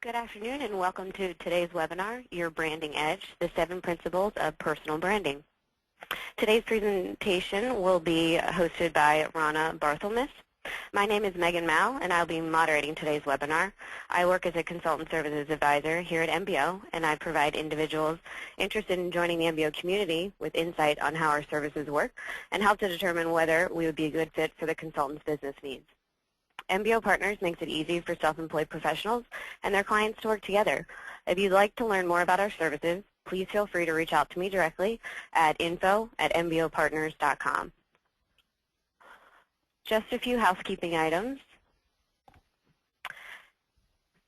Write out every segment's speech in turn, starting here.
Good afternoon and welcome to today's webinar, Your Branding Edge, the 7 Principles of Personal Branding. Today's presentation will be hosted by Rahna Barthelmess. My name is Megan Mao and I'll be moderating today's webinar. I work as a consultant services advisor here at MBO and I provide individuals interested in joining the MBO community with insight on how our services work and help to determine whether we would be a good fit for the consultant's business needs. MBO Partners makes it easy for self-employed professionals and their clients to work together. If you'd like to learn more about our services, please feel free to reach out to me directly at info@mbopartners.com. Just a few housekeeping items.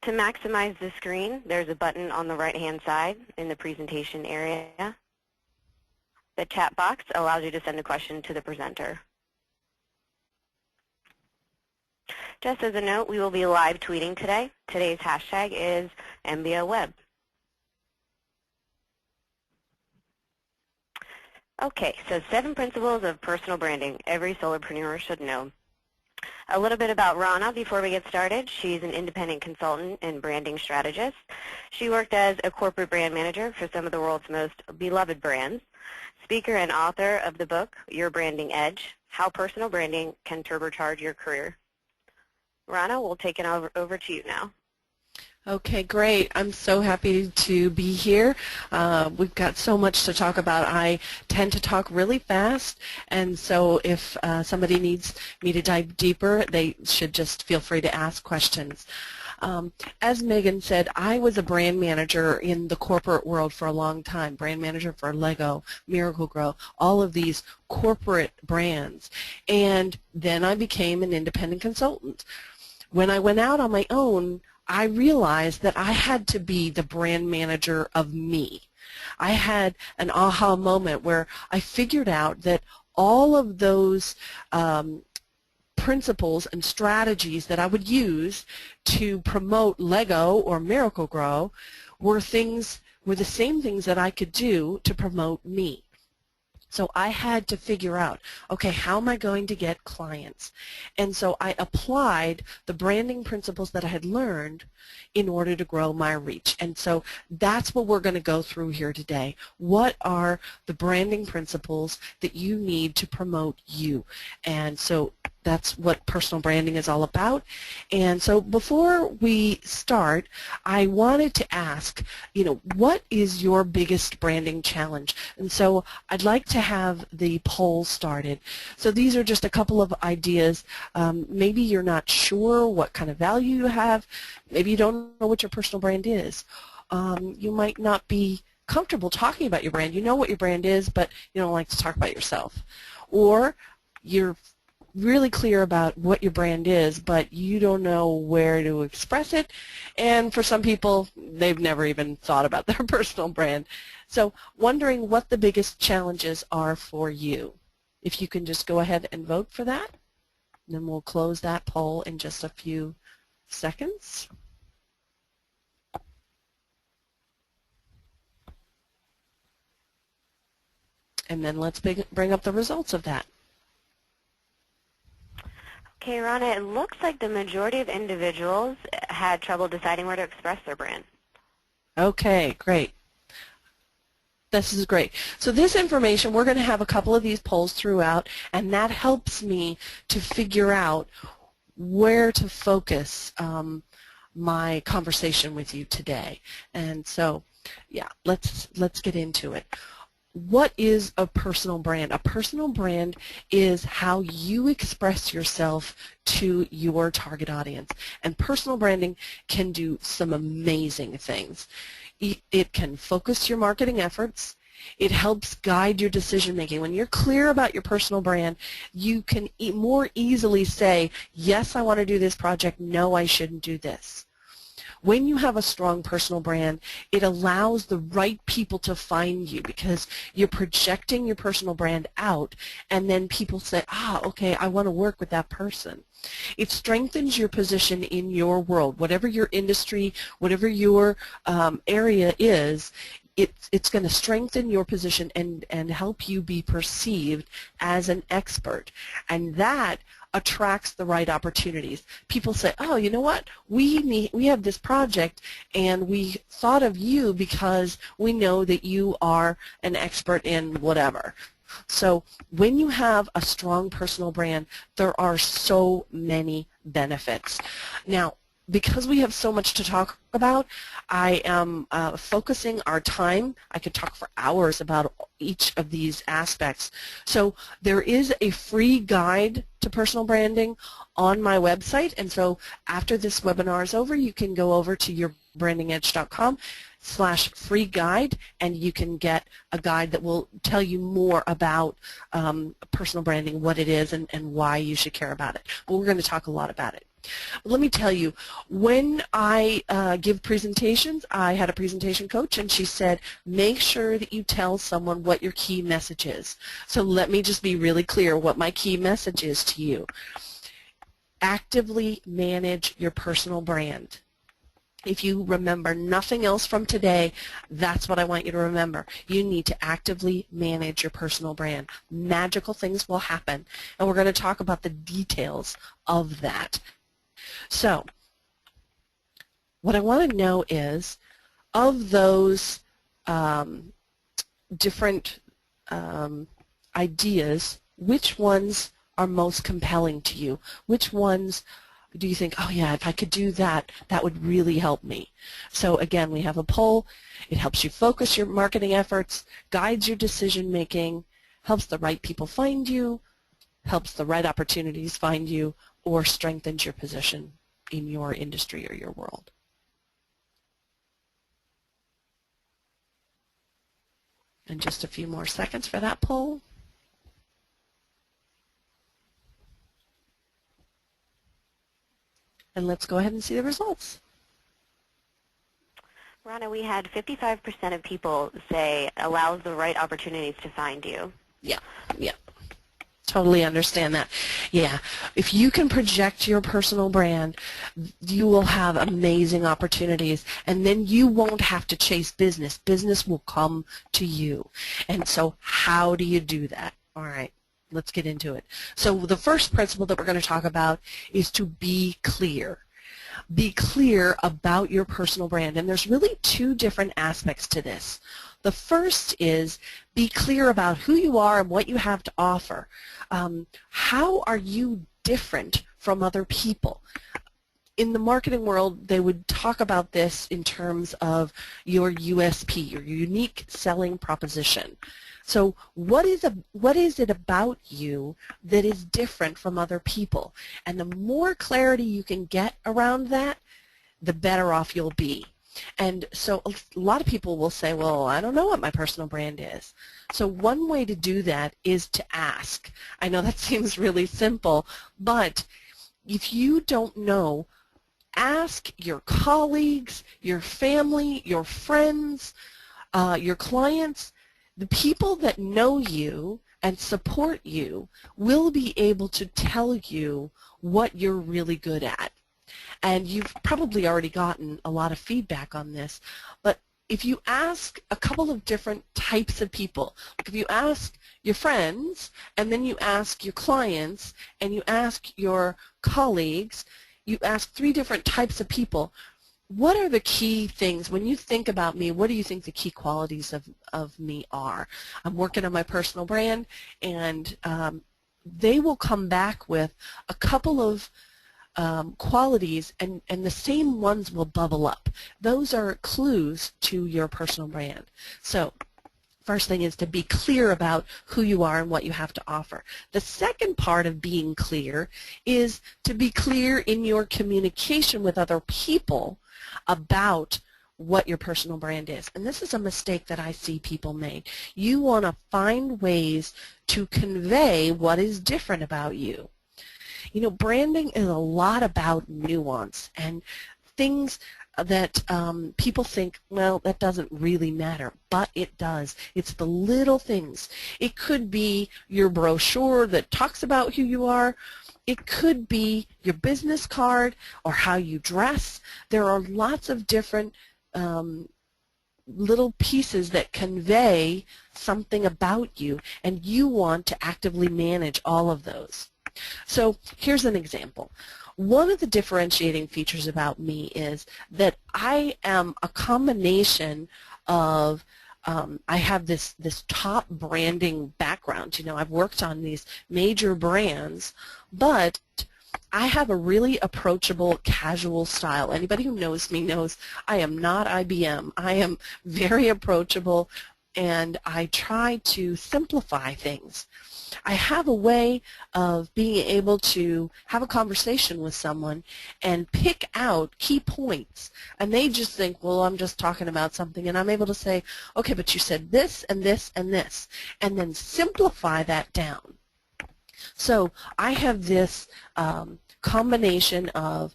To maximize the screen, there's a button on the right-hand side in the presentation area. The chat box allows you to send a question to the presenter. Just as a note, we will be live tweeting today. Today's hashtag is MBOWeb. Okay, so 7 principles of personal branding every solopreneur should know. A little bit about Rahna before we get started. She's an independent consultant and branding strategist. She worked as a corporate brand manager for some of the world's most beloved brands. Speaker and author of the book, Your Branding Edge, How Personal Branding Can Turbocharge Your Career. Rahna, we'll take it over to you now. Okay, great. I'm so happy to be here. We've got so much to talk about. I tend to talk really fast, and so if somebody needs me to dive deeper, they should just feel free to ask questions. As Megan said, I was a brand manager in the corporate world for a long time, brand manager for Lego, Miracle-Gro, all of these corporate brands, and then I became an independent consultant. When I went out on my own, I realized that I had to be the brand manager of me. I had an aha moment where I figured out that all of those principles and strategies that I would use to promote Lego or Miracle-Gro were the same things that I could do to promote me. So I had to figure out, okay, how am I going to get clients? And so I applied the branding principles that I had learned in order to grow my reach. And so that's what we're going to go through here today. What are the branding principles that you need to promote you? And so that's what personal branding is all about. And so before we start, I wanted to ask, what is your biggest branding challenge? And so I'd like to have the poll started. So these are just a couple of ideas. Maybe you're not sure what kind of value you have. Maybe you don't know what your personal brand is. You might not be comfortable talking about your brand. You know what your brand is, but you don't like to talk about yourself. Or you're really clear about what your brand is, but you don't know where to express it, and for some people, they've never even thought about their personal brand. So wondering what the biggest challenges are for you. If you can just go ahead and vote for that, and then we'll close that poll in just a few seconds. And then let's bring up the results of that. Okay, Rahna, it looks like the majority of individuals had trouble deciding where to express their brand. Okay, great. This is great. So this information, we're going to have a couple of these polls throughout, and that helps me to figure out where to focus my conversation with you today. And so, yeah, let's get into it. What is a personal brand? A personal brand is how you express yourself to your target audience. And personal branding can do some amazing things. It can focus your marketing efforts. It helps guide your decision making. When you're clear about your personal brand, you can more easily say, yes, I want to do this project. No, I shouldn't do this. When you have a strong personal brand, it allows the right people to find you because you're projecting your personal brand out, and then people say, okay, I want to work with that person. It strengthens your position in your world. Whatever your industry, whatever your area is, it's going to strengthen your position and help you be perceived as an expert. And that attracts the right opportunities. People say, oh, you know what, we have this project and we thought of you because we know that you are an expert in whatever. So when you have a strong personal brand, there are so many benefits. Now, because we have so much to talk about, I am focusing our time. I could talk for hours about each of these aspects. So there is a free guide to personal branding on my website, and so after this webinar is over, you can go over to yourbrandingedge.com/free guide, and you can get a guide that will tell you more about personal branding, what it is, and why you should care about it. But we're going to talk a lot about it. Let me tell you, when I give presentations, I had a presentation coach, and she said, make sure that you tell someone what your key message is. So let me just be really clear what my key message is to you. Actively manage your personal brand. If you remember nothing else from today, that's what I want you to remember. You need to actively manage your personal brand. Magical things will happen, and we're going to talk about the details of that. So what I want to know is, of those different ideas, which ones are most compelling to you? Which ones do you think, oh yeah, if I could do that, that would really help me? So again, we have a poll. It helps you focus your marketing efforts, guides your decision making, helps the right people find you, helps the right opportunities find you, or strengthens your position in your industry or your world. And just a few more seconds for that poll. And let's go ahead and see the results. Rahna, we had 55% of people say allows the right opportunities to find you. Yeah. Totally understand that. Yeah, if you can project your personal brand, you will have amazing opportunities, and then you won't have to chase business. Business will come to you. And so how do you do that? All right, let's get into it. So the first principle that we're going to talk about is to be clear. Be clear about your personal brand, and there's really two different aspects to this. The first is be clear about who you are and what you have to offer. How are you different from other people? In the marketing world, they would talk about this in terms of your USP, your unique selling proposition. So what is it about you that is different from other people? And the more clarity you can get around that, the better off you'll be. And so a lot of people will say, well, I don't know what my personal brand is. So one way to do that is to ask. I know that seems really simple, but if you don't know, ask your colleagues, your family, your friends, your clients. The people that know you and support you will be able to tell you what you're really good at. And you've probably already gotten a lot of feedback on this, but if you ask a couple of different types of people, like if you ask your friends, and then you ask your clients, and you ask your colleagues, you ask 3 different types of people, what are the key things, when you think about me, what do you think the key qualities of me are? I'm working on my personal brand, and they will come back with a couple of qualities, and the same ones will bubble up. Those are clues to your personal brand. So first thing is to be clear about who you are and what you have to offer. The second part of being clear is to be clear in your communication with other people about what your personal brand is. And this is a mistake that I see people make. You want to find ways to convey what is different about you. You know, branding is a lot about nuance and things that people think, well, that doesn't really matter, but it does. It's the little things. It could be your brochure that talks about who you are. It could be your business card or how you dress. There are lots of different little pieces that convey something about you, and you want to actively manage all of those. So here's an example. One of the differentiating features about me is that I am a combination of I have this top branding background. You know, I've worked on these major brands, but I have a really approachable, casual style. Anybody who knows me knows I am not IBM. I am very approachable, and I try to simplify things. I have a way of being able to have a conversation with someone and pick out key points, and they just think, well, I'm just talking about something, and I'm able to say, okay, but you said this and this and this, and then simplify that down. So I have this combination of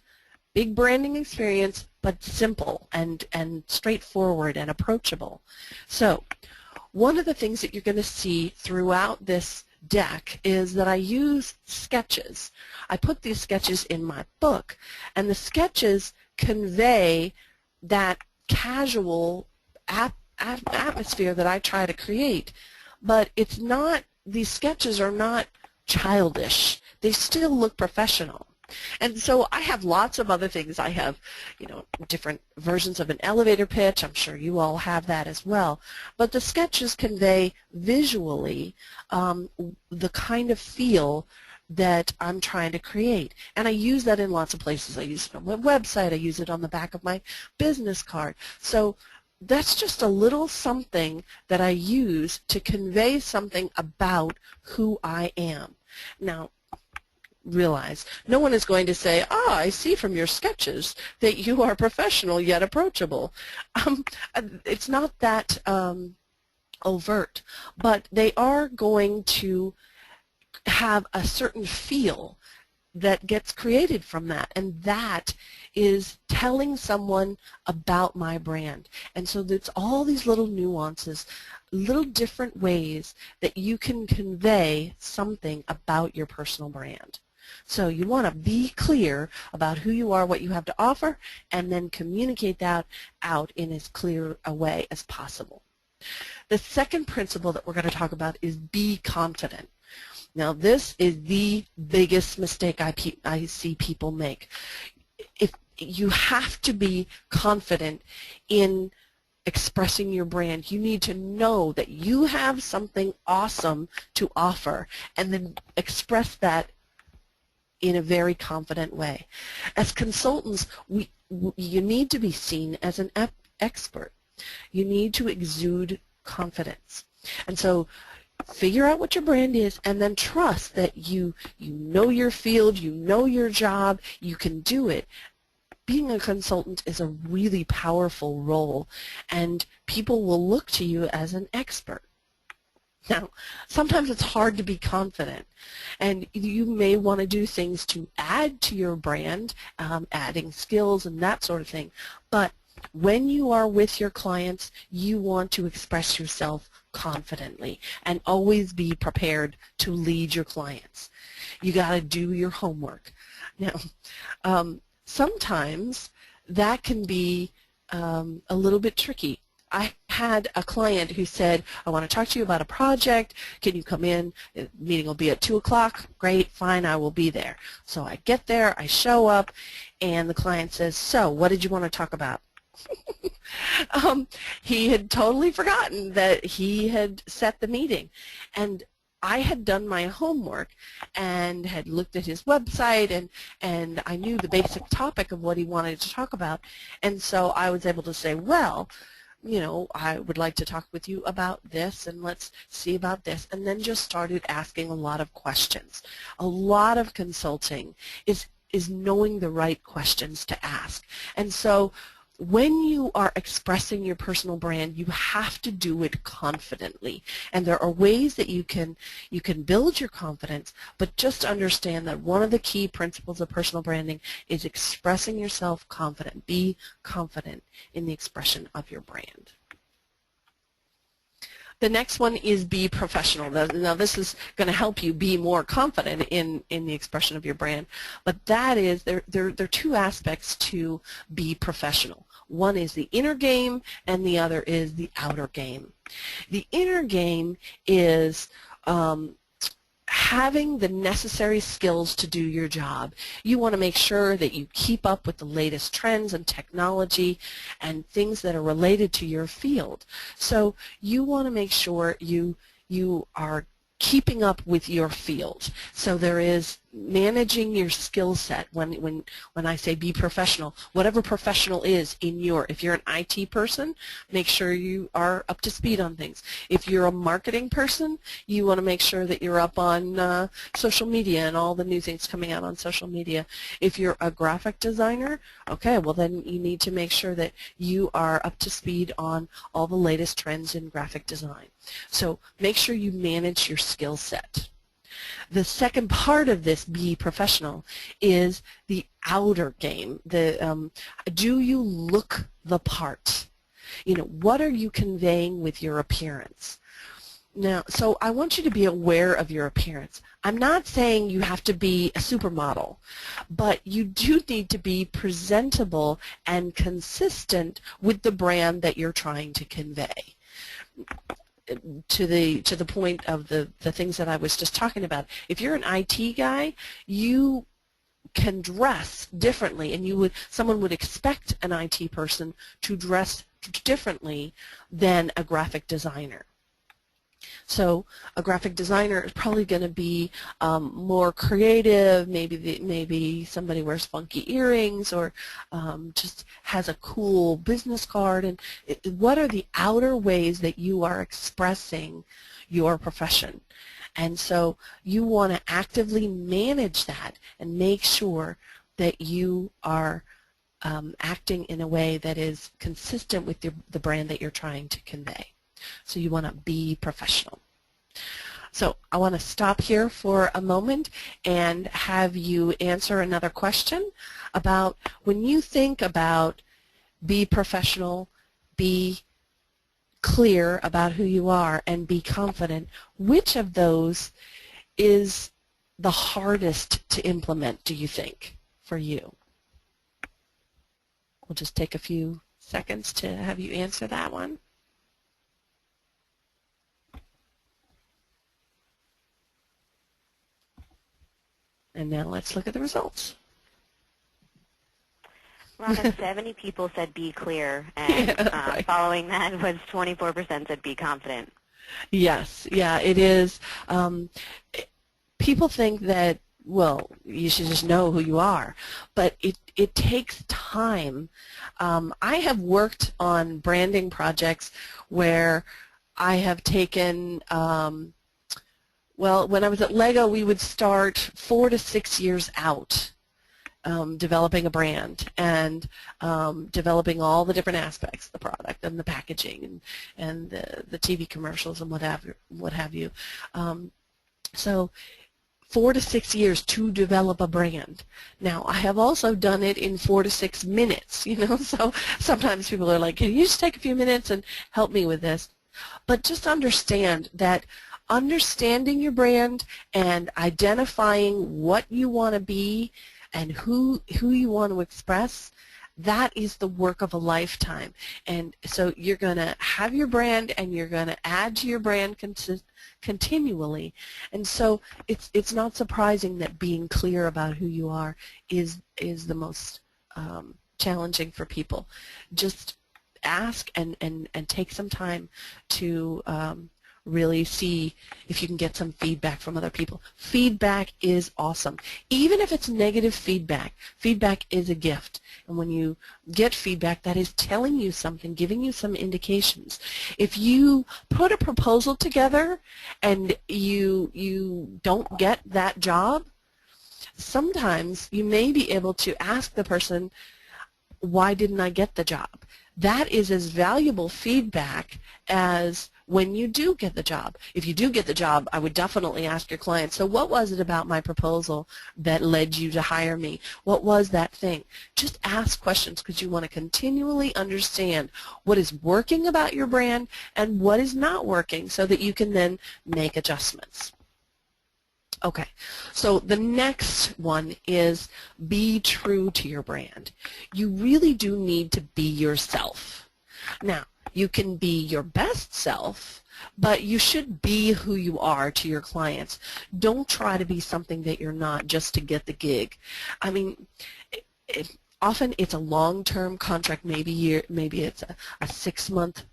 big branding experience, but simple and straightforward and approachable. So one of the things that you're going to see throughout this deck is that I use sketches. I put these sketches in my book, and the sketches convey that casual atmosphere that I try to create. But it's not, these sketches are not childish. They still look professional. And so I have lots of other things. I have, you know, different versions of an elevator pitch. I'm sure you all have that as well. But the sketches convey visually the kind of feel that I'm trying to create. And I use that in lots of places. I use it on my website. I use it on the back of my business card. So that's just a little something that I use to convey something about who I am. Now, realize no one is going to say, I see from your sketches that you are professional yet approachable. It's not that overt, but they are going to have a certain feel that gets created from that, and that is telling someone about my brand. And so there's all these little nuances, little different ways that you can convey something about your personal brand. So you want to be clear about who you are, what you have to offer, and then communicate that out in as clear a way as possible. The second principle that we're going to talk about is be confident. Now, this is the biggest mistake I see people make. If you have to be confident in expressing your brand, you need to know that you have something awesome to offer, and then express that in a very confident way. As consultants, you need to be seen as an expert. You need to exude confidence. And so figure out what your brand is, and then trust that you know your field, you know your job, you can do it. Being a consultant is a really powerful role, and people will look to you as an expert. Now, sometimes it's hard to be confident, and you may want to do things to add to your brand, adding skills and that sort of thing. But when you are with your clients, you want to express yourself confidently and always be prepared to lead your clients. You got to do your homework. Now, sometimes that can be a little bit tricky. I had a client who said, I want to talk to you about a project. Can you come in? The meeting will be at 2 o'clock. Great, fine, I will be there. So I get there, I show up, and the client says, so what did you want to talk about? He had totally forgotten that he had set the meeting. And I had done my homework and had looked at his website, and I knew the basic topic of what he wanted to talk about. And so I was able to say, well, you know, I would like to talk with you about this, and let's see about this, and then just started asking a lot of questions. A lot of consulting is knowing the right questions to ask. And so when you are expressing your personal brand, you have to do it confidently. And there are ways that you can build your confidence, but just understand that one of the key principles of personal branding is expressing yourself confident. Be confident in the expression of your brand. The next one is be professional. Now this is going to help you be more confident in the expression of your brand, but that is, there are two aspects to be professional. One is the inner game, and the other is the outer game. The inner game is having the necessary skills to do your job. You want to make sure that you keep up with the latest trends and technology and things that are related to your field. So you want to make sure you are keeping up with your field. So there is managing your skill set. When I say be professional, whatever professional is in your, if you're an IT person, make sure you are up to speed on things. If you're a marketing person, you want to make sure that you're up on social media and all the new things coming out on social media. If you're a graphic designer, okay, well then you need to make sure that you are up to speed on all the latest trends in graphic design. So make sure you manage your skill set. The second part of this, be professional, is the outer game. Do you look the part? You know, what are you conveying with your appearance? Now, so I want you to be aware of your appearance. I'm not saying you have to be a supermodel, but you do need to be presentable and consistent with the brand that you're trying to convey. To the point of the things that I was just talking about. If you're an IT guy, you can dress differently, and someone would expect an IT person to dress differently than a graphic designer. So a graphic designer is probably going to be more creative. Maybe somebody wears funky earrings, or just has a cool business card. And what are the outer ways that you are expressing your profession? And so you want to actively manage that and make sure that you are acting in a way that is consistent with the brand that you're trying to convey. So you want to be professional. So I want to stop here for a moment and have you answer another question about, when you think about be professional, be clear about who you are, and be confident, which of those is the hardest to implement, do you think, for you? We'll just take a few seconds to have you answer that one. And now let's look at the results. Rahna, 70 people said be clear, and Yeah, right. Following that was 24% said be confident. Yes, yeah, it is. People think that, well, you should just know who you are, but it takes time. I have worked on branding projects where I have taken well, when I was at Lego, we would start 4 to 6 years out developing a brand and developing all the different aspects, the product and the packaging and the TV commercials and what have you. So 4 to 6 years to develop a brand. Now, I have also done it in 4 to 6 minutes, you know, so sometimes people are like, can you just take a few minutes and help me with this? But just understand that understanding your brand and identifying what you want to be and who you want to express, that is the work of a lifetime. And so you're going to have your brand, and you're going to add to your brand continually. And so it's not surprising that being clear about who you are is the most challenging for people. Just ask and take some time to really see if you can get some feedback from other people. Feedback is awesome. Even if it's negative feedback, feedback is a gift. And when you get feedback, that is telling you something, giving you some indications. If you put a proposal together and you don't get that job, sometimes you may be able to ask the person, why didn't I get the job? That is as valuable feedback as when you do get the job. If you do get the job, I would definitely ask your client, so what was it about my proposal that led you to hire me? What was that thing? Just ask questions, because you want to continually understand what is working about your brand and what is not working, so that you can then make adjustments. Okay, so the next one is be true to your brand. You really do need to be yourself. Now, You can be your best self, but you should be who you are to your clients. Don't try to be something that you're not just to get the gig. I mean, often it's a long-term contract, maybe it's a 6-month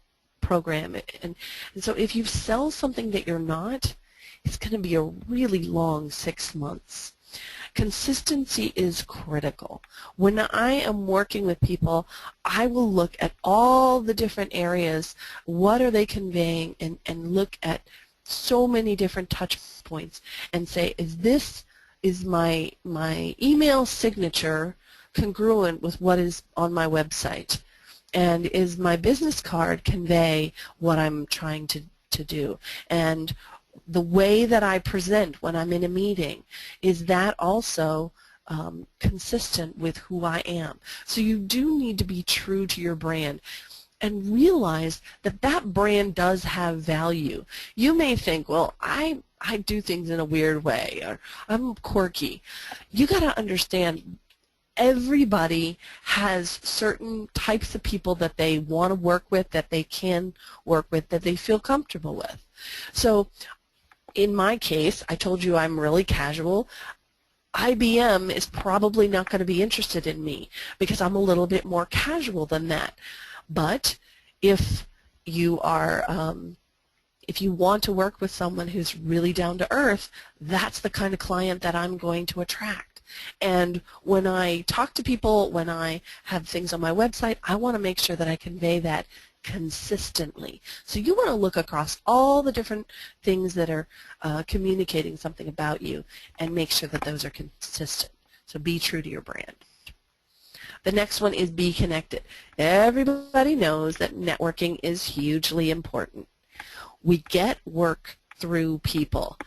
program. And so if you sell something that you're not, it's going to be a really long 6 months. Consistency is critical. When I am working with people, I will look at all the different areas, what are they conveying, and look at so many different touch points and say, is my email signature congruent with what is on my website? And is my business card convey what I'm trying to do? And the way that I present when I'm in a meeting, is that also consistent with who I am? So you do need to be true to your brand and realize that that brand does have value. You may think, well, I do things in a weird way, or I'm quirky. You got to understand, everybody has certain types of people that they want to work with, that they can work with, that they feel comfortable with. So in my case, I told you I'm really casual. IBM is probably not going to be interested in me because I'm a little bit more casual than that. But if you are, if you want to work with someone who's really down to earth, that's the kind of client that I'm going to attract. And when I talk to people, when I have things on my website, I want to make sure that I convey that consistently. So you want to look across all the different things that are communicating something about you and make sure that those are consistent. So be true to your brand. The next one is be connected. Everybody knows that networking is hugely important. We get work through people.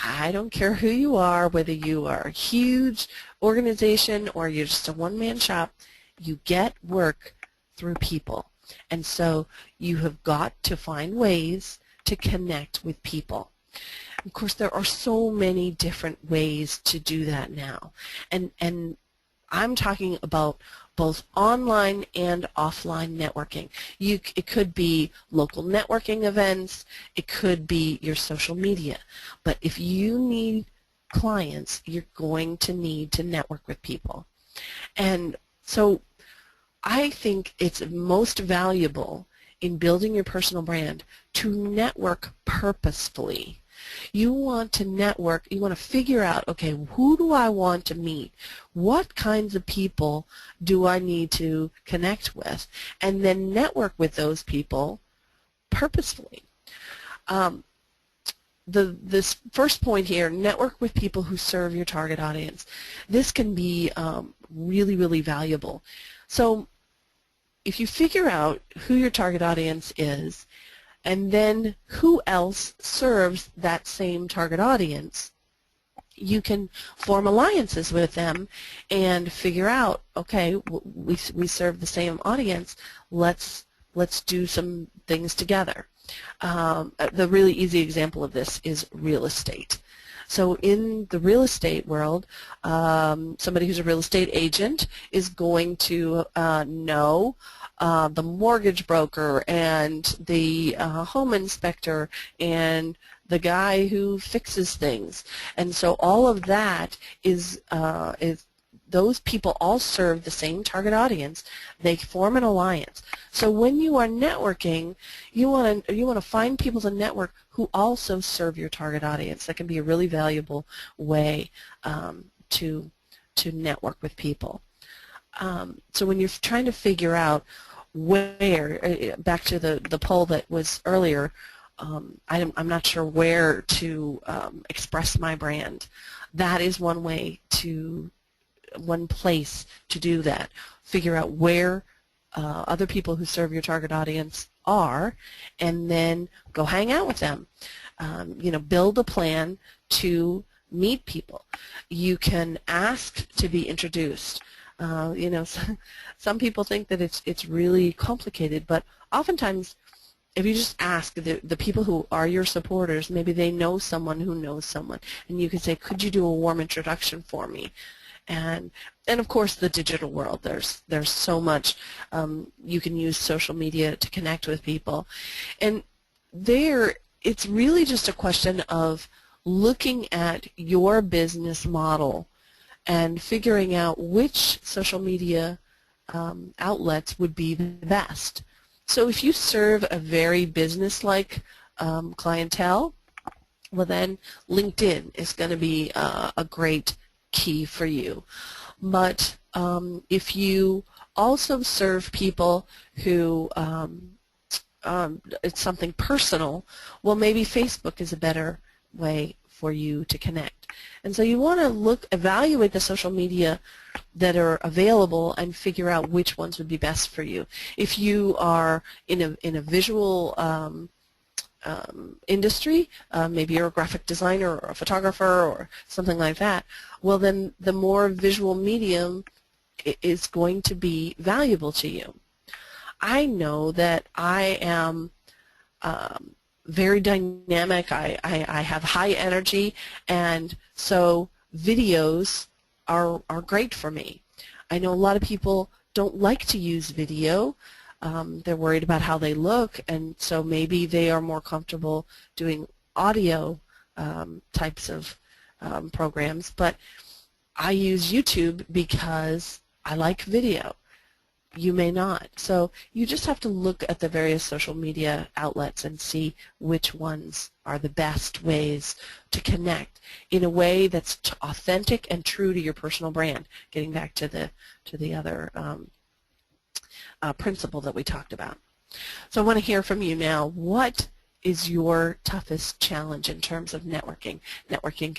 I don't care who you are, whether you are a huge organization or you're just a one-man shop, you get work through people. And so you have got to find ways to connect with people. Of course, there are so many different ways to do that now. And I'm talking about both online and offline networking. It could be local networking events. It could be your social media. But if you need clients, you're going to need to network with people. And so I think it's most valuable in building your personal brand to network purposefully. You want to network, you want to figure out, okay, who do I want to meet? What kinds of people do I need to connect with? And then network with those people purposefully. This first point here, network with people who serve your target audience. This can be really, really valuable. So if you figure out who your target audience is and then who else serves that same target audience, you can form alliances with them and figure out, okay, we serve the same audience, let's do some things together. The really easy example of this is real estate. So in the real estate world, somebody who's a real estate agent is going to know the mortgage broker and the home inspector and the guy who fixes things. And so all of that is those people all serve the same target audience. They form an alliance. So when you are networking, you want to find people to network who also serve your target audience. That can be a really valuable way to network with people. So when you're trying to figure out where, back to the poll that was earlier, I'm not sure where to express my brand. That is one place to do that. Figure out where other people who serve your target audience are, and then go hang out with them. Build a plan to meet people. You can ask to be introduced. Some people think that it's really complicated, but oftentimes if you just ask the people who are your supporters, maybe they know someone who knows someone, and you can say, could you do a warm introduction for me? and of course the digital world. There's so much you can use social media to connect with people, and there it's really just a question of looking at your business model and figuring out which social media outlets would be the best. So if you serve a very business-like clientele, well then LinkedIn is going to be a great key for you. But if you also serve people who it's something personal, well maybe Facebook is a better way for you to connect. And so you want to evaluate the social media that are available and figure out which ones would be best for you. If you are in a visual industry, maybe you're a graphic designer or a photographer or something like that, well then the more visual medium is going to be valuable to you. I know that I am very dynamic. I have high energy, and so videos are great for me. I know a lot of people don't like to use video. They're worried about how they look, and so maybe they are more comfortable doing audio types of programs. But I use YouTube because I like video. You may not. So you just have to look at the various social media outlets and see which ones are the best ways to connect in a way that's authentic and true to your personal brand, getting back to the other principle that we talked about. So I want to hear from you now. What is your toughest challenge in terms of networking? Networking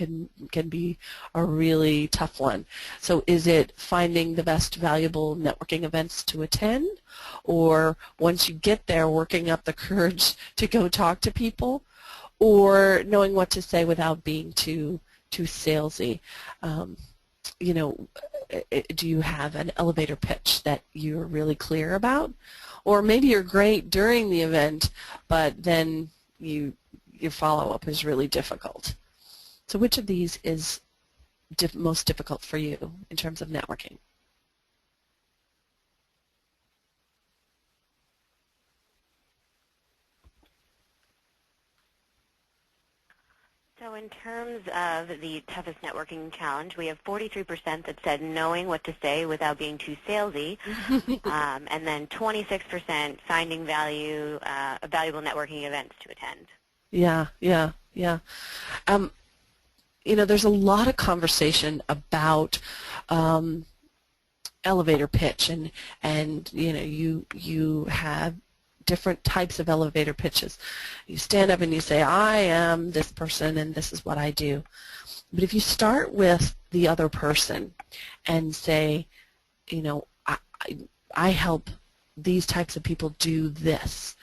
can be a really tough one. So is it finding the best valuable networking events to attend, or once you get there working up the courage to go talk to people, or knowing what to say without being too salesy? You know, do you have an elevator pitch that you're really clear about? Or maybe you're great during the event, but then your follow-up is really difficult. So which of these is most difficult for you in terms of networking? So in terms of the toughest networking challenge, we have 43% that said knowing what to say without being too salesy, and then 26% finding valuable networking events to attend. Yeah. You know, there's a lot of conversation about elevator pitch, and you know, you have different types of elevator pitches. You stand up and you say, I am this person and this is what I do. But if you start with the other person and say, you know, I help these types of people do this,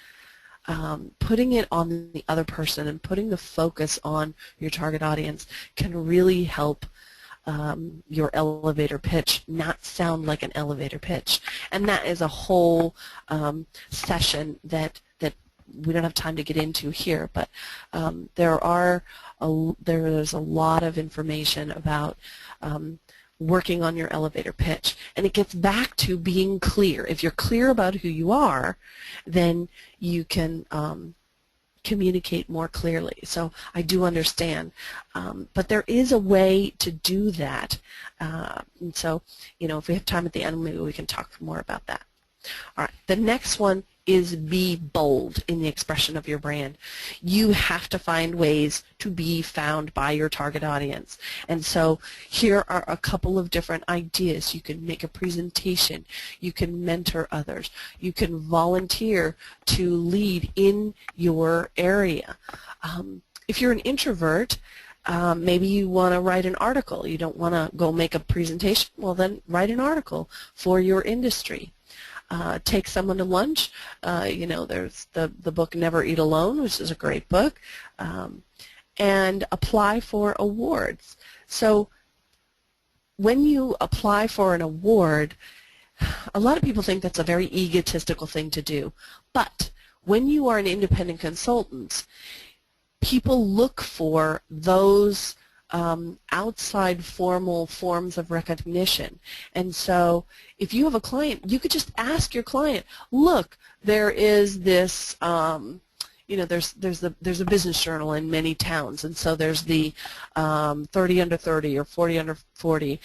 putting it on the other person and putting the focus on your target audience can really help your elevator pitch not sound like an elevator pitch. And that is a whole session that we don't have time to get into here, but there's a lot of information about working on your elevator pitch. And it gets back to being clear. If you're clear about who you are, then you can communicate more clearly. So I do understand, but there is a way to do that. And so, you know, if we have time at the end, maybe we can talk more about that. All right, the next one is be bold in the expression of your brand. You have to find ways to be found by your target audience. And so here are a couple of different ideas. You can make a presentation. You can mentor others. You can volunteer to lead in your area. If you're an introvert, maybe you want to write an article. You don't want to go make a presentation. Well, then write an article for your industry. Take someone to lunch. You know, there's the book Never Eat Alone, which is a great book, and apply for awards. So when you apply for an award, a lot of people think that's a very egotistical thing to do. But when you are an independent consultant, people look for those outside formal forms of recognition. And so if you have a client, you could just ask your client, look, there is this, you know, there's a business journal in many towns, and so there's the 30 under 30 or 40 under 40.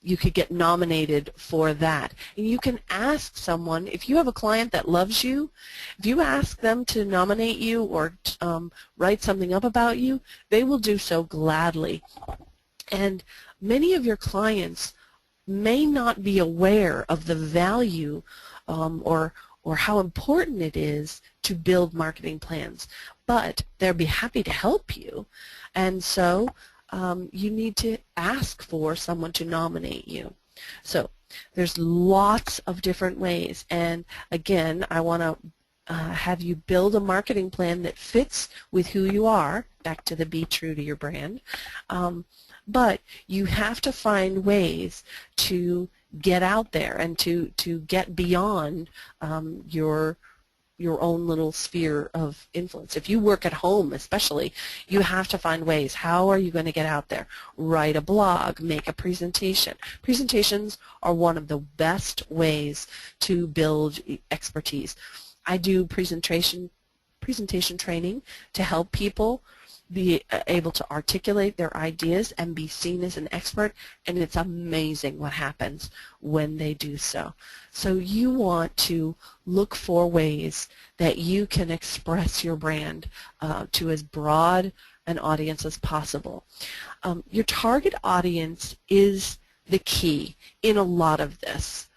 You could get nominated for that. And you can ask someone, if you have a client that loves you, if you ask them to nominate you or write something up about you, they will do so gladly. And many of your clients may not be aware of the value or how important it is to build marketing plans, but they'll be happy to help you. And so you need to ask for someone to nominate you. So there's lots of different ways, and again, I want to have you build a marketing plan that fits with who you are, back to the be true to your brand, but you have to find ways to get out there and to get beyond your own little sphere of influence. If you work at home especially, you have to find ways. How are you going to get out there? Write a blog, make a presentation. Presentations are one of the best ways to build expertise. I do presentation training to help people be able to articulate their ideas and be seen as an expert, and it's amazing what happens when they do so. So you want to look for ways that you can express your brand to as broad an audience as possible. Your target audience is the key in a lot of this.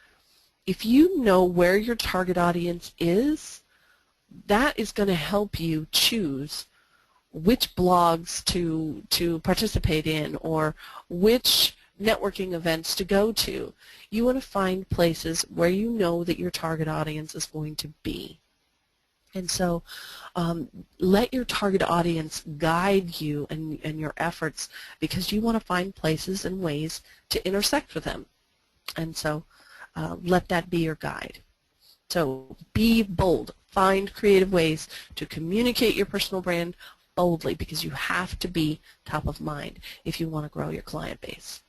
If you know where your target audience is, that is going to help you choose which blogs to participate in or which networking events to go to. You want to find places where you know that your target audience is going to be. And so let your target audience guide you and your efforts, because you want to find places and ways to intersect with them. And so let that be your guide. So be bold. Find creative ways to communicate your personal brand boldly, because you have to be top of mind if you want to grow your client base.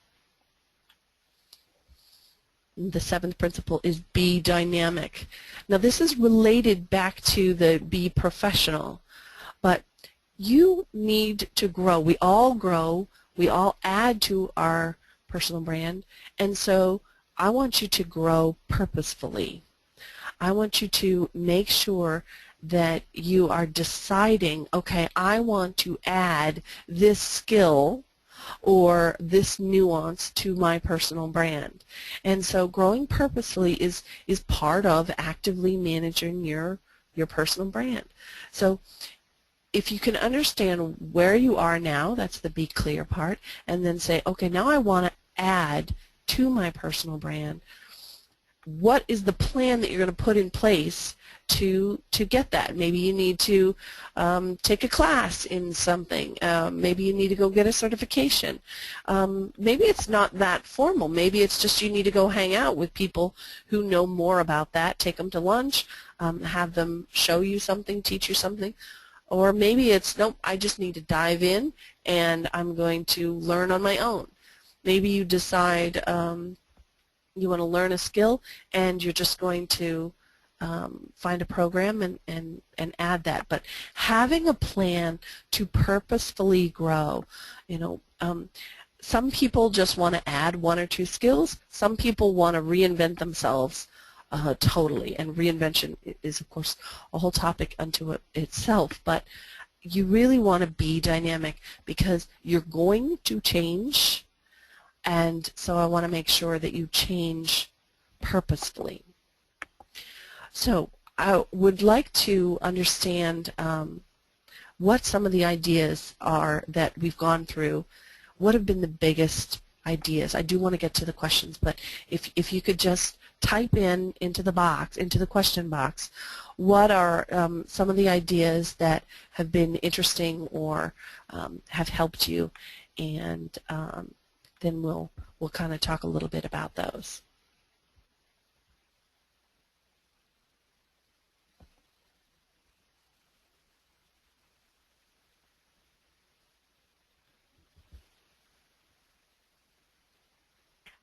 The seventh principle is be dynamic. Now this is related back to the be professional, but you need to grow. We all grow. We all add to our personal brand, and so I want you to grow purposefully. I want you to make sure that you are deciding, okay, I want to add this skill or this nuance to my personal brand. And so growing purposefully is part of actively managing your personal brand. So if you can understand where you are now, that's the be clear part, and then say, okay, now I want to add to my personal brand. What is the plan that you're going to put in place to get that? Maybe you need to take a class in something. Maybe you need to go get a certification. Maybe it's not that formal. Maybe it's just you need to go hang out with people who know more about that. Take them to lunch, have them show you something, teach you something. Or maybe it's, nope, I just need to dive in and I'm going to learn on my own. Maybe you decide you want to learn a skill and you're just going to find a program and add that. But having a plan to purposefully grow, you know, some people just want to add one or two skills. Some people want to reinvent themselves totally, and reinvention is, of course, a whole topic unto itself. But you really want to be dynamic because you're going to change. And so I want to make sure that you change purposefully. So I would like to understand what some of the ideas are that we've gone through. What have been the biggest ideas? I do want to get to the questions, but if you could just type into the question box, what are some of the ideas that have been interesting or have helped you, and then we'll kind of talk a little bit about those.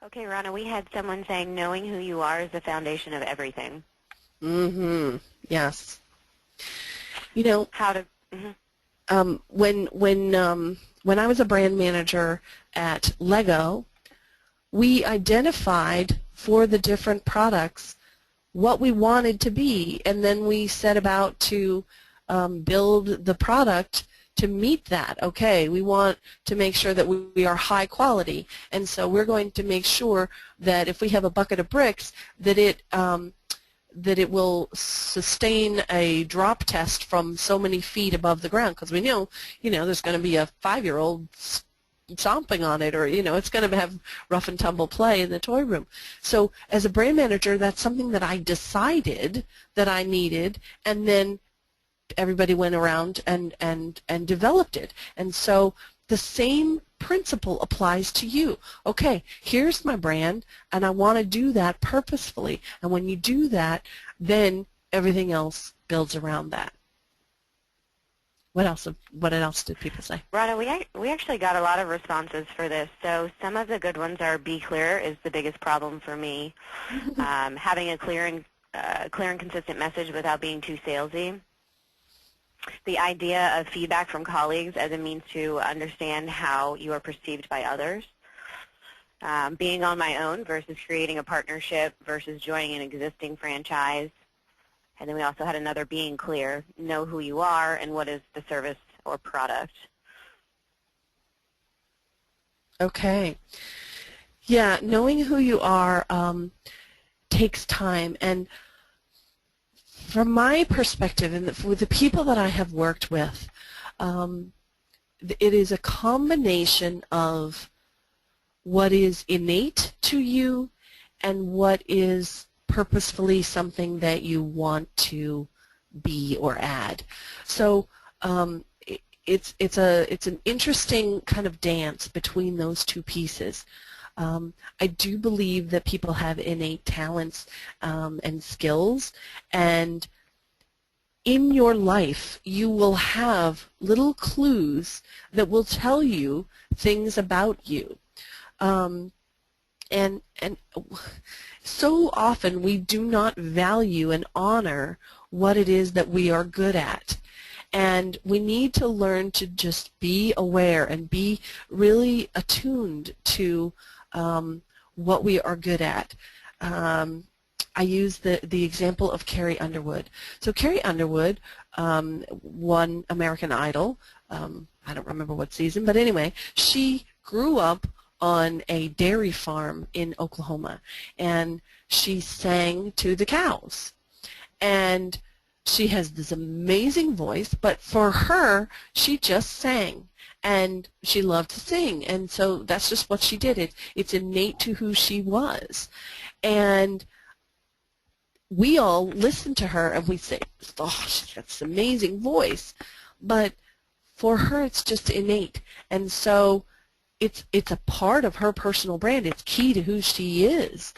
Okay, Rana, we had someone saying knowing who you are is the foundation of everything. Mm-hmm. Yes. You know, How to... Mm-hmm. When I was a brand manager at Lego, we identified for the different products what we wanted to be, and then we set about to build the product to meet that. Okay, we want to make sure that we are high quality, and so we're going to make sure that if we have a bucket of bricks, that it will sustain a drop test from so many feet above the ground, because we know, there's going to be a 5-year-old stomping on it, or it's going to have rough and tumble play in the toy room. So as a brand manager, that's something that I decided that I needed, and then everybody went around and developed it. And so the same principle applies to you. Okay, here's my brand, and I want to do that purposefully. And when you do that, then everything else builds around that. What else did people say? Rana, we actually got a lot of responses for this. So some of the good ones are be clear is the biggest problem for me. Having a clear and consistent message without being too salesy. The idea of feedback from colleagues as a means to understand how you are perceived by others. Being on my own versus creating a partnership versus joining an existing franchise. And then we also had another being clear, know who you are and what is the service or product. Okay. Yeah, knowing who you are takes time. And from my perspective, and with the people that I have worked with, it is a combination of what is innate to you and what is purposefully something that you want to be or add. So it's an interesting kind of dance between those two pieces. I do believe that people have innate talents and skills, and in your life you will have little clues that will tell you things about you. And so often we do not value and honor what it is that we are good at. And we need to learn to just be aware and be really attuned to what we are good at. I use the example of Carrie Underwood. So Carrie Underwood won American Idol. I don't remember what season, but anyway, she grew up on a dairy farm in Oklahoma, and she sang to the cows. And she has this amazing voice, but for her, she just sang, and she loved to sing, and so that's just what she did. It's innate to who she was. And we all listen to her and we say, oh, she's got this amazing voice, but for her it's just innate. And so it's a part of her personal brand. It's key to who she is.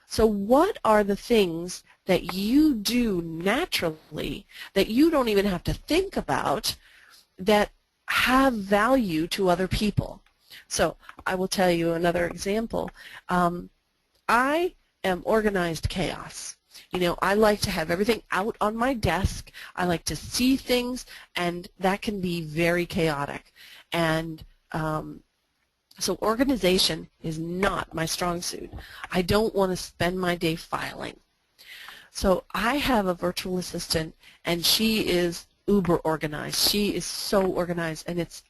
So what are the things that you do naturally that you don't even have to think about that have value to other people? So I will tell you another example. I am organized chaos. I like to have everything out on my desk. I like to see things, and that can be very chaotic. And so organization is not my strong suit. I don't want to spend my day filing. So I have a virtual assistant, and she is uber organized. She is so organized, and it's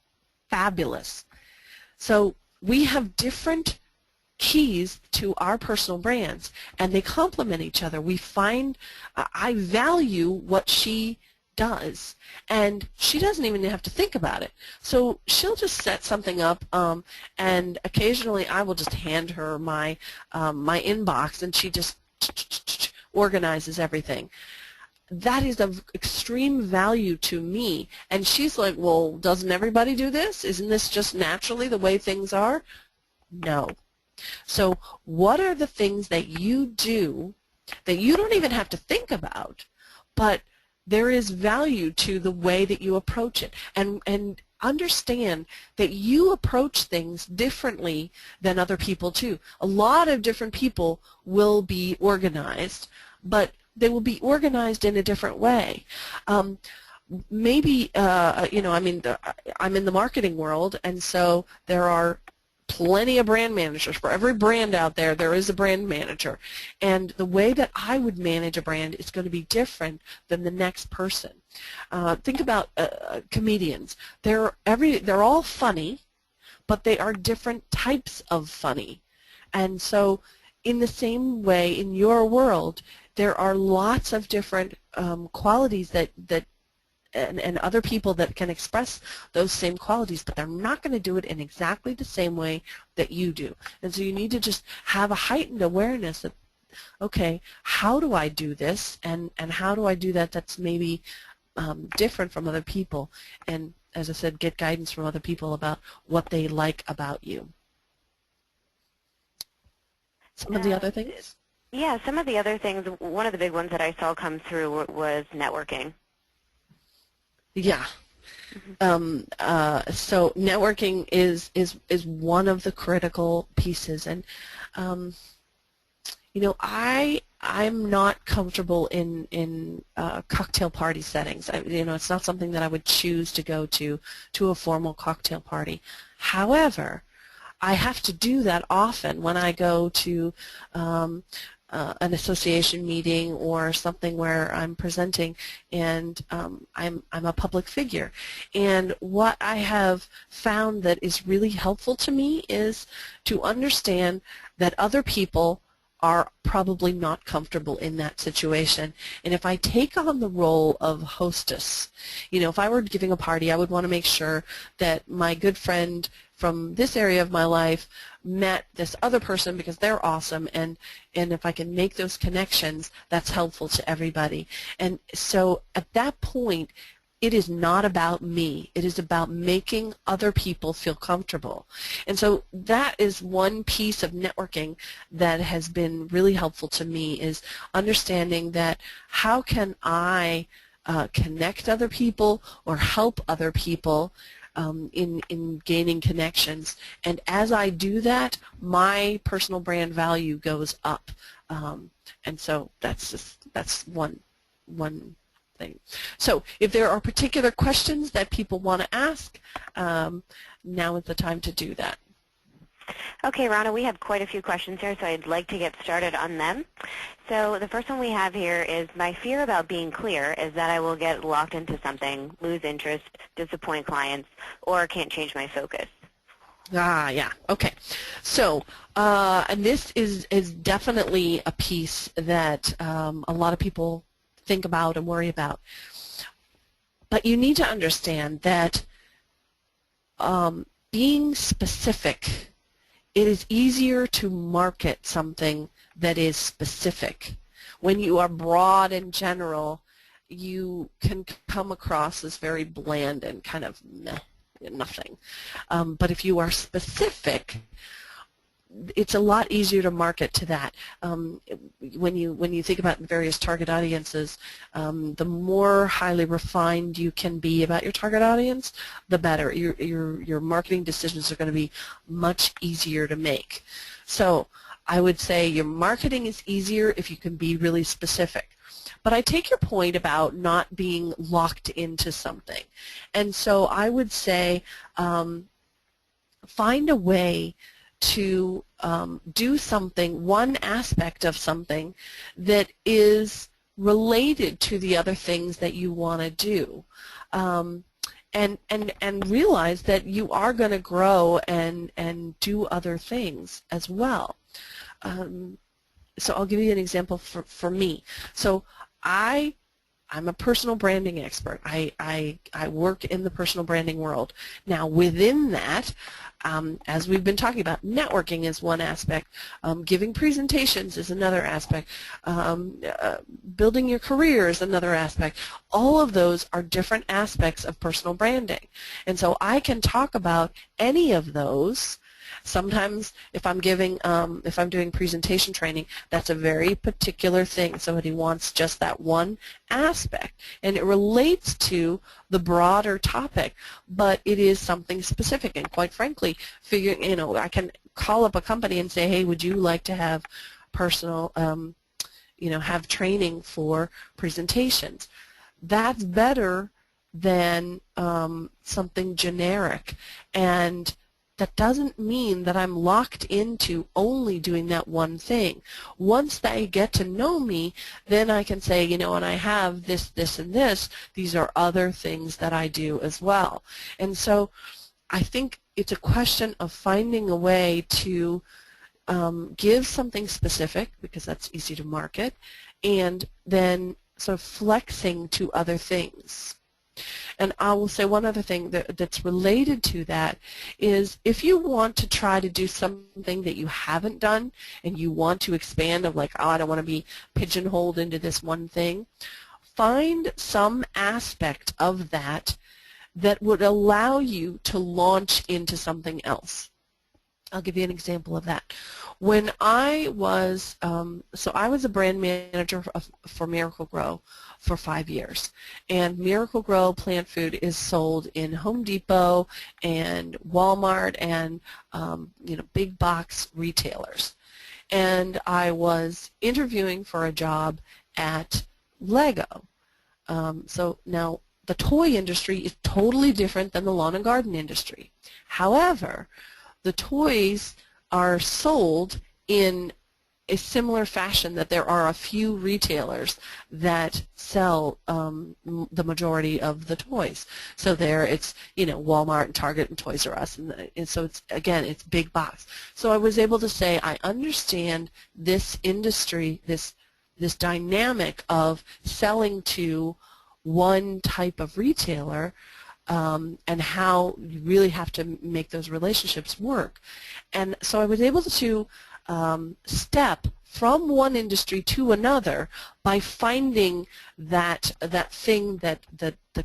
fabulous. So we have different keys to our personal brands, and they complement each other. We find, I value what she does, and she doesn't even have to think about it. So she'll just set something up, and occasionally I will just hand her my my inbox, and she just organizes everything. That is of extreme value to me, and she's like, well, doesn't everybody do this? Isn't this just naturally the way things are? No. So what are the things that you do that you don't even have to think about, but there is value to the way that you approach it, and understand that you approach things differently than other people too. A lot of different people will be organized, but they will be organized in a different way. Maybe, I'm in the marketing world, and so there are plenty of brand managers. For every brand out there, there is a brand manager. And the way that I would manage a brand is going to be different than the next person. Think about comedians. They're all funny, but they are different types of funny. And so in the same way, in your world, there are lots of different qualities and other people that can express those same qualities, but they're not going to do it in exactly the same way that you do. And so you need to just have a heightened awareness of, okay, how do I do this, and how do I do that that's maybe different from other people, and as I said, get guidance from other people about what they like about you. Some of the other things? Yeah, some of the other things, one of the big ones that I saw come through was networking. Yeah. So networking is one of the critical pieces, and I'm not comfortable in cocktail party settings. It's not something that I would choose to go to a formal cocktail party. However, I have to do that often when I go to an association meeting or something where I'm presenting, and I'm a public figure. And what I have found that is really helpful to me is to understand that other people are probably not comfortable in that situation. And if I take on the role of hostess, if I were giving a party, I would want to make sure that my good friend from this area of my life met this other person because they're awesome, and if I can make those connections, that's helpful to everybody. And so at that point, it is not about me. It is about making other people feel comfortable. And so that is one piece of networking that has been really helpful to me, is understanding that how can I connect other people or help other people in gaining connections. And as I do that, my personal brand value goes up. And so that's one thing. So if there are particular questions that people want to ask, now is the time to do that. Okay, Rahna, we have quite a few questions here, so I'd like to get started on them. So the first one we have here is, my fear about being clear is that I will get locked into something, lose interest, disappoint clients, or can't change my focus. Yeah, okay. So, and this is definitely a piece that a lot of people think about and worry about. But you need to understand that being specific, it is easier to market something that is specific. When you are broad and general, you can come across as very bland and kind of meh, nothing. But if you are specific, it's a lot easier to market to that. When you think about various target audiences, the more highly refined you can be about your target audience, the better. Your marketing decisions are going to be much easier to make. So I would say your marketing is easier if you can be really specific. But I take your point about not being locked into something. And so I would say find a way to do something, one aspect of something that is related to the other things that you want to do, and realize that you are going to grow and do other things as well. So I'll give you an example for me. So I'm a personal branding expert. I work in the personal branding world. Now within that, as we've been talking about, networking is one aspect, giving presentations is another aspect, building your career is another aspect. All of those are different aspects of personal branding. And so I can talk about any of those Sometimes if I'm doing presentation training, that's a very particular thing. Somebody wants just that one aspect, and it relates to the broader topic, but it is something specific. And quite frankly, I can call up a company and say, hey, would you like to have personal, have training for presentations? That's better than something generic, and that doesn't mean that I'm locked into only doing that one thing. Once they get to know me, then I can say, and I have this, this, and this. These are other things that I do as well. And so I think it's a question of finding a way to give something specific, because that's easy to market, and then sort of flexing to other things. And I will say one other thing that's related to that is, if you want to try to do something that you haven't done and you want to expand, of like, oh, I don't want to be pigeonholed into this one thing, find some aspect of that that would allow you to launch into something else. I'll give you an example of that. When I was, I was a brand manager for Miracle-Gro for 5 years, and Miracle-Gro plant food is sold in Home Depot and Walmart and big box retailers. And I was interviewing for a job at Lego. So now the toy industry is totally different than the lawn and garden industry. However, the toys are sold in a similar fashion, that there are a few retailers that sell the majority of the toys. So it's Walmart and Target and Toys R Us, and so it's big box. So I was able to say, I understand this industry, this dynamic of selling to one type of retailer, and how you really have to make those relationships work. And so I was able to step from one industry to another by finding that thing that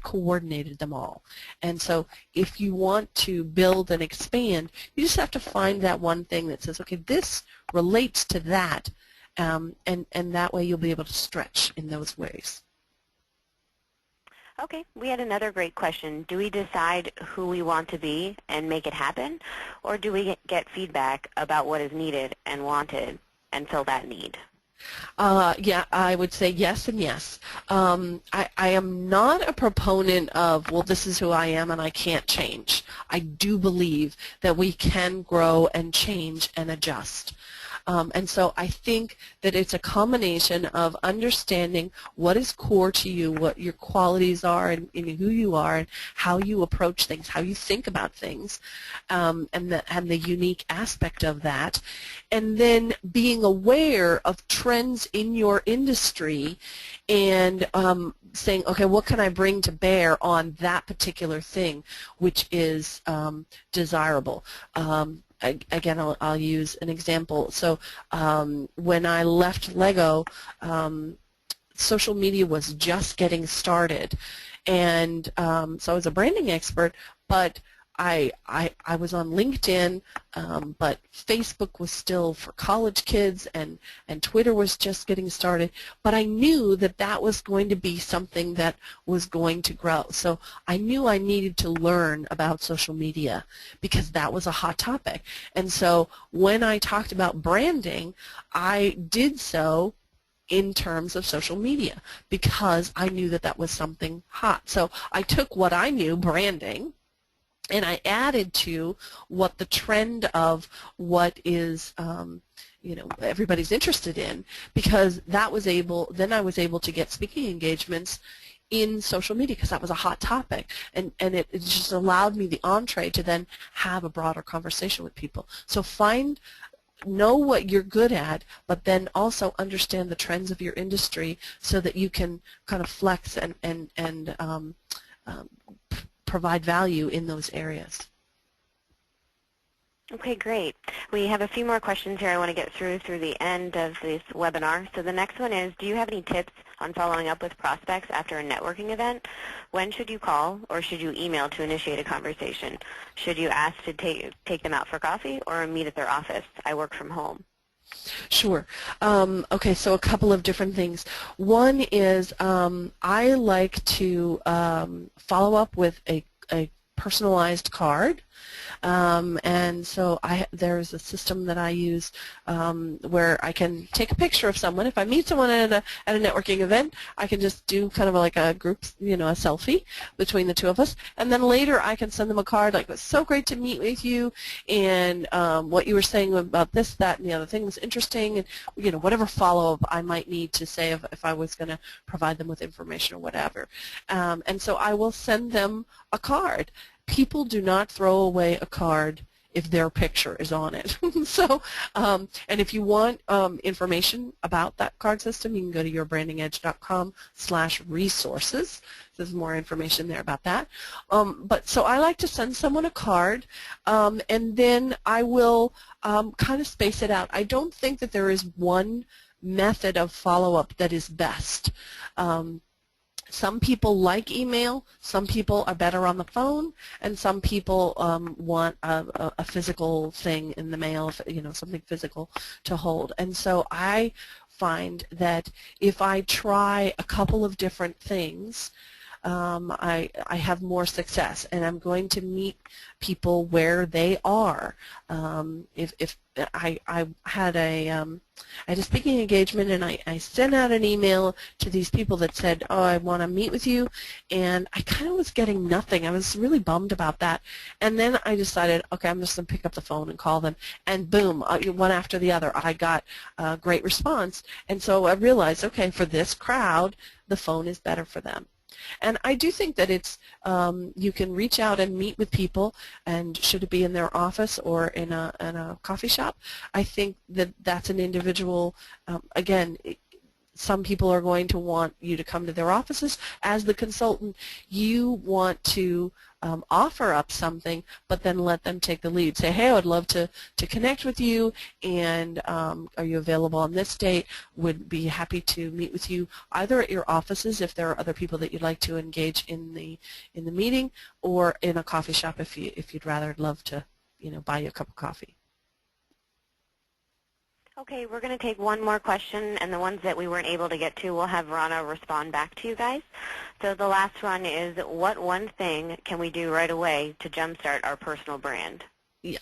coordinated them all. And so if you want to build and expand, you just have to find that one thing that says, okay, this relates to that, and that way you'll be able to stretch in those ways. Okay, we had another great question. Do we decide who we want to be and make it happen, or do we get feedback about what is needed and wanted and fill that need? Yeah, I would say yes and yes. I am not a proponent of, well, this is who I am and I can't change. I do believe that we can grow and change and adjust. And so I think that it's a combination of understanding what is core to you, what your qualities are, and who you are, and how you approach things, how you think about things, and the unique aspect of that, and then being aware of trends in your industry and saying, okay, what can I bring to bear on that particular thing which is desirable. Again, I'll use an example. So when I left Lego, social media was just getting started, and so I was a branding expert, but I was on LinkedIn, but Facebook was still for college kids, and Twitter was just getting started. But I knew that that was going to be something that was going to grow. So I knew I needed to learn about social media because that was a hot topic. And so when I talked about branding, I did so in terms of social media because I knew that that was something hot. So I took what I knew, branding, and I added to what the trend of what is, everybody's interested in, because that was then I was able to get speaking engagements in social media because that was a hot topic, and it just allowed me the entree to then have a broader conversation with people. So know what you're good at, but then also understand the trends of your industry so that you can kind of flex and provide value in those areas. Okay, great. We have a few more questions here I want to get through the end of this webinar. So the next one is, do you have any tips on following up with prospects after a networking event? When should you call or should you email to initiate a conversation? Should you ask to take them out for coffee or meet at their office? I work from home. Sure. Okay, so a couple of different things. One is I like to follow up with a personalized card. And so there's a system that I use where I can take a picture of someone. If I meet someone at a networking event, I can just do kind of like a group, a selfie between the two of us, and then later I can send them a card like, "It's so great to meet with you, and what you were saying about this, that, and the other thing was interesting," and whatever follow-up I might need to say if I was going to provide them with information or whatever. And so I will send them a card. People do not throw away a card if their picture is on it. So, and if you want information about that card system, you can go to yourbrandingedge.com/resources. There's more information there about that. So I like to send someone a card, and then I will kind of space it out. I don't think that there is one method of follow-up that is best. Some people like email, some people are better on the phone, and some people want a physical thing in the mail, something physical to hold. And so I find that if I try a couple of different things, I have more success, and I'm going to meet people where they are. If I had a speaking engagement, and I sent out an email to these people that said, "Oh, I want to meet with you," and I kind of was getting nothing. I was really bummed about that, and then I decided, okay, I'm just going to pick up the phone and call them, and boom, one after the other, I got a great response, and so I realized, okay, for this crowd, the phone is better for them. And I do think that it's you can reach out and meet with people, and should it be in their office or in a coffee shop, I think that that's an individual, again, some people are going to want you to come to their offices. As the consultant, you want to offer up something, but then let them take the lead. Say, "Hey, I would love to connect with you, and are you available on this date? Would be happy to meet with you either at your offices if there are other people that you'd like to engage in the meeting, or in a coffee shop if you'd rather love to buy you a cup of coffee." Okay, we're going to take one more question, and the ones that we weren't able to get to, we'll have Rahna respond back to you guys. So the last one is, what one thing can we do right away to jumpstart our personal brand? Yeah.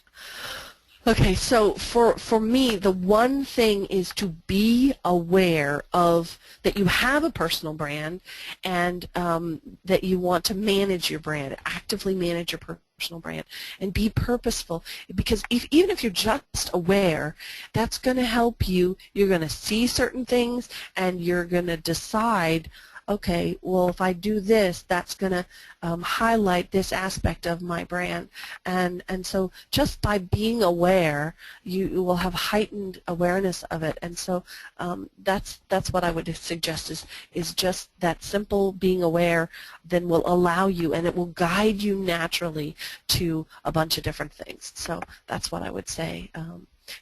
Okay, so for me, the one thing is to be aware of that you have a personal brand, and that you want to manage your brand, actively manage your personal brand, and be purposeful, because even if you're just aware, that's going to help you. You're going to see certain things, and you're going to decide, okay, well, if I do this, that's going to highlight this aspect of my brand. And so just by being aware, you will have heightened awareness of it. And so that's what I would suggest is just that simple being aware then will allow you, and it will guide you naturally to a bunch of different things. So that's what I would say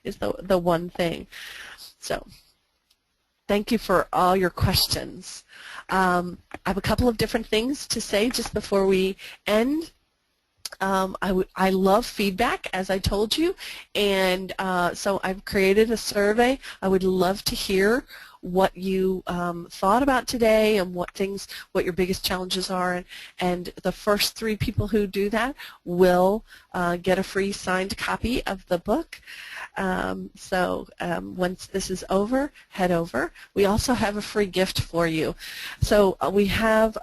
is the one thing. So thank you for all your questions. I have a couple of different things to say just before we end. I love feedback, as I told you, and so I've created a survey. I would love to hear what you thought about today and what your biggest challenges are, and the first 3 people who do that will get a free signed copy of the book. So once this is over, head over. We also have a free gift for you. So we have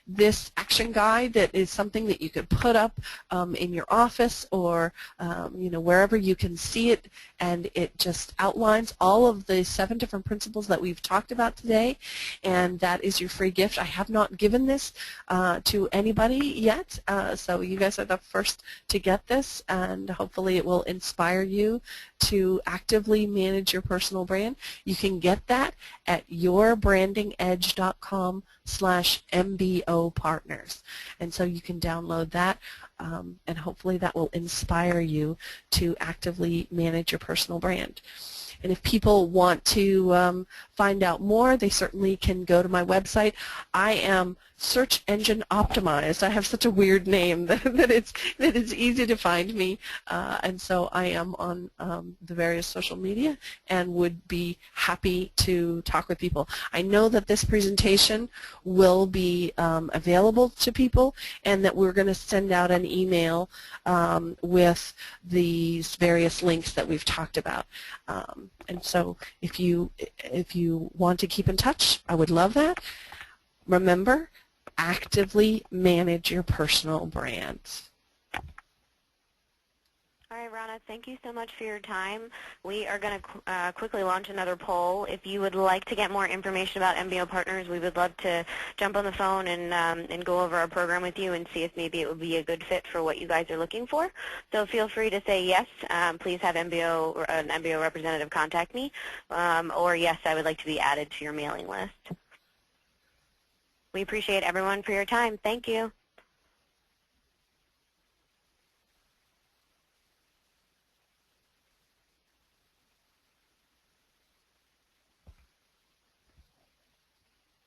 this action guide that is something that you could put up in your office, or wherever you can see it, and it just outlines all of the 7 different principles that that we've talked about today, and that is your free gift. I have not given this to anybody yet, so you guys are the first to get this, and hopefully it will inspire you to actively manage your personal brand. You can get that at yourbrandingedge.com/MBO partners, and so you can download that, and hopefully that will inspire you to actively manage your personal brand. And if people want to find out more, they certainly can go to my website. I am search engine optimized. I have such a weird name that it's easy to find me, and so I am on the various social media and would be happy to talk with people. I know that this presentation will be available to people, and that we're going to send out an email with these various links that we've talked about. And so if you want to keep in touch, I would love that. Remember, actively manage your personal brand. All right, Rahna, thank you so much for your time. We are going to quickly launch another poll. If you would like to get more information about MBO Partners, we would love to jump on the phone and go over our program with you and see if maybe it would be a good fit for what you guys are looking for. So feel free to say yes. Please have an MBO representative contact me, or yes, I would like to be added to your mailing list. We appreciate everyone for your time. Thank you.